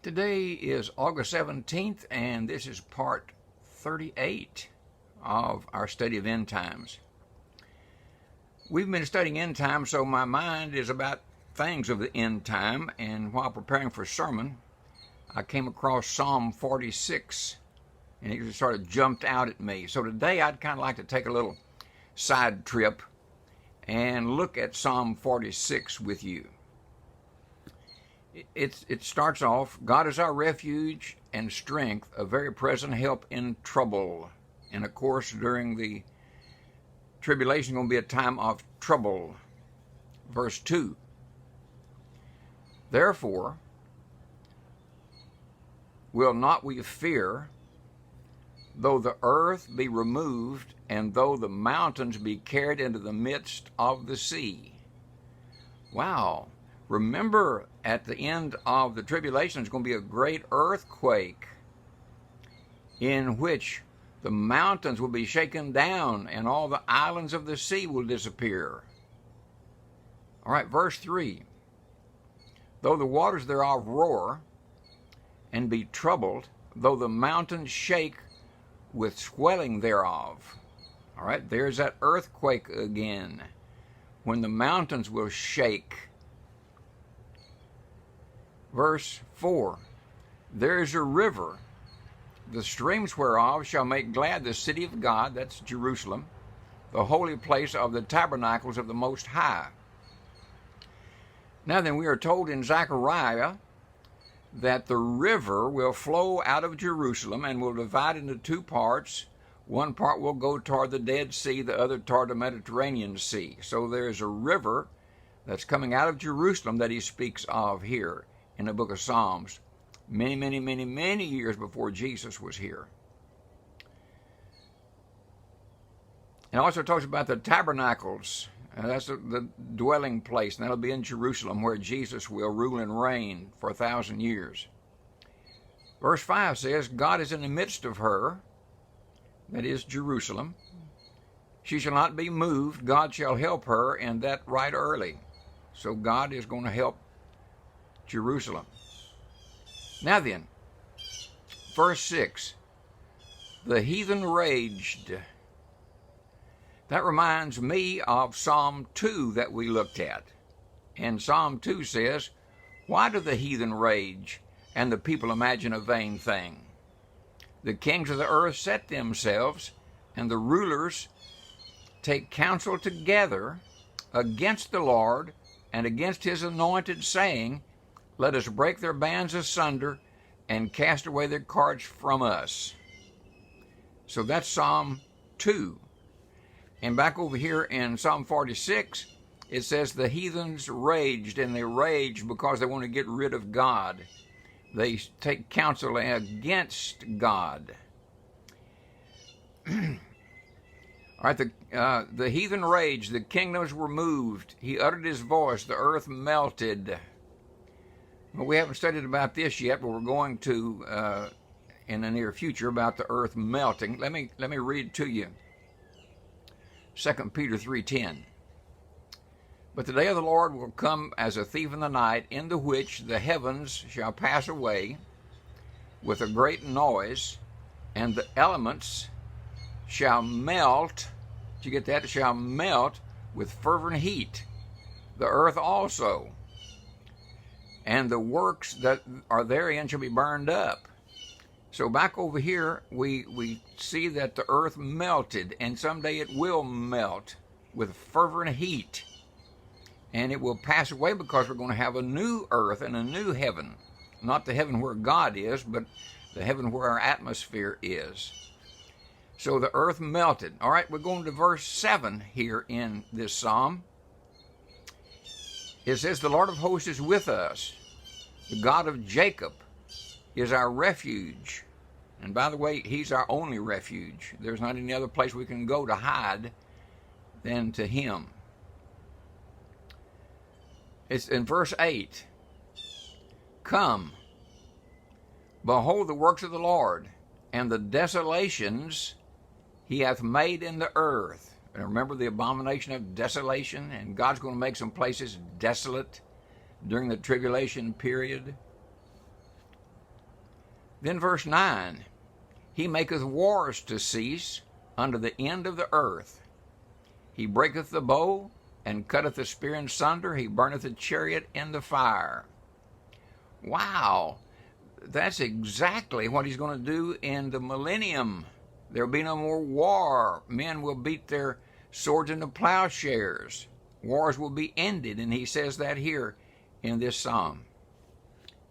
Today is August 17th, and this is part 38 of our study of end times. We've been studying end times, so my mind is about things of the end time, and while preparing for sermon, I came across Psalm 46, and it just sort of jumped out at me. So today I'd kind of like to take a little side trip and look at Psalm 46 with you. It starts off, God is our refuge and strength, a very present help in trouble. And of course, during the tribulation, going to be a time of trouble. Verse 2. Therefore, will not we fear, though the earth be removed, and though the mountains be carried into the midst of the sea. Wow. Remember, at the end of the tribulation, there's going to be a great earthquake in which the mountains will be shaken down and all the islands of the sea will disappear. All right, verse 3. Though the waters thereof roar and be troubled, though the mountains shake with swelling thereof. All right, there's that earthquake again, when the mountains will shake. Verse 4, there is a river, the streams whereof shall make glad the city of God, that's Jerusalem, the holy place of the tabernacles of the Most High. Now then, we are told in Zechariah that the river will flow out of Jerusalem and will divide into two parts. One part will go toward the Dead Sea, the other toward the Mediterranean Sea. So there is a river that's coming out of Jerusalem that he speaks of here in the book of Psalms, many years before Jesus was here. It also talks about the tabernacles. That's the dwelling place, and that'll be in Jerusalem, where Jesus will rule and reign for 1,000 years. Verse 5 says, God is in the midst of her, that is Jerusalem. She shall not be moved. God shall help her, and that right early. So God is going to help Jerusalem. Now then, verse 6, the heathen raged. That reminds me of Psalm 2 that we looked at. And Psalm 2 says, why do the heathen rage and the people imagine a vain thing? The kings of the earth set themselves, and the rulers take counsel together against the Lord and against his anointed, saying, let us break their bands asunder and cast away their cords from us. So that's Psalm 2. And back over here in Psalm 46, it says the heathens raged, and they raged because they want to get rid of God. They take counsel against God. All right, the heathen raged, the kingdoms were moved. He uttered his voice, the earth melted. Well, we haven't studied about this yet, but we're going to in the near future about the earth melting. Let me read to you 2 Peter 3:10. But the day of the Lord will come as a thief in the night, in the which the heavens shall pass away with a great noise, and the elements shall melt. Did you get that? Shall melt with fervent heat. The earth also, and the works that are therein shall be burned up. So back over here, we see that the earth melted, and someday it will melt with fervent heat. And it will pass away because we're going to have a new earth and a new heaven. Not the heaven where God is, but the heaven where our atmosphere is. So the earth melted. All right, we're going to verse 7 here in this psalm. It says, the Lord of hosts is with us. The God of Jacob is our refuge. And by the way, he's our only refuge. There's not any other place we can go to hide than to him. It's in verse 8. Come, behold the works of the Lord, and the desolations he hath made in the earth. And remember the abomination of desolation? And God's going to make some places desolate during the tribulation period. Then verse 9, he maketh wars to cease unto the end of the earth. He breaketh the bow, and cutteth the spear in sunder. He burneth the chariot in the fire. Wow, that's exactly what he's going to do in the millennium. There will be no more war. Men will beat their swords into plowshares. Wars will be ended, and he says that here in this psalm.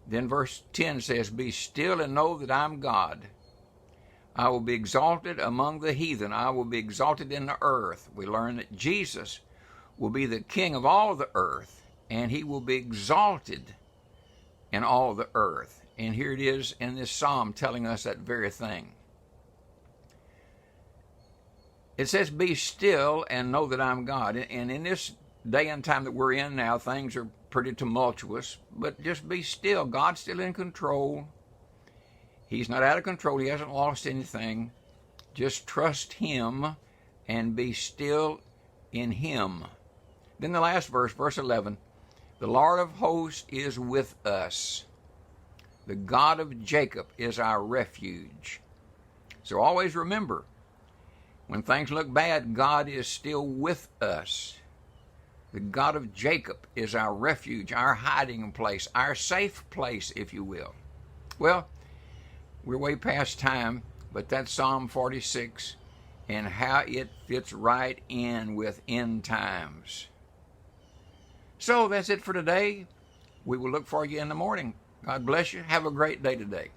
Then verse 10 says, be still and know that I'm God. I will be exalted among the heathen. I will be exalted in the earth. We learn that Jesus will be the king of all the earth, and he will be exalted in all the earth. And here it is in this psalm telling us that very thing. It says, be still and know that I'm God. And in this day and time that we're in now, things are pretty tumultuous, but just be still. God's still in control. He's not out of control. He hasn't lost anything. Just trust him and be still in him. Then the last verse, verse 11, the Lord of hosts is with us. The God of Jacob is our refuge. So always remember, when things look bad, God is still with us. The God of Jacob is our refuge, our hiding place, our safe place, if you will. Well, we're way past time, but that's Psalm 46 and how it fits right in with end times. So that's it for today. We will look for you in the morning. God bless you. Have a great day today.